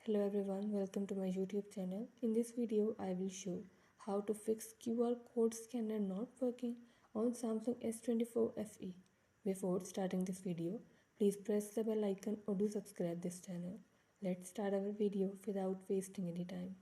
Hello everyone, welcome to my YouTube channel. In this video, I will show how to fix QR code scanner not working on Samsung S24 FE. Before starting this video, please press the bell icon or do subscribe this channel. Let's start our video without wasting any time.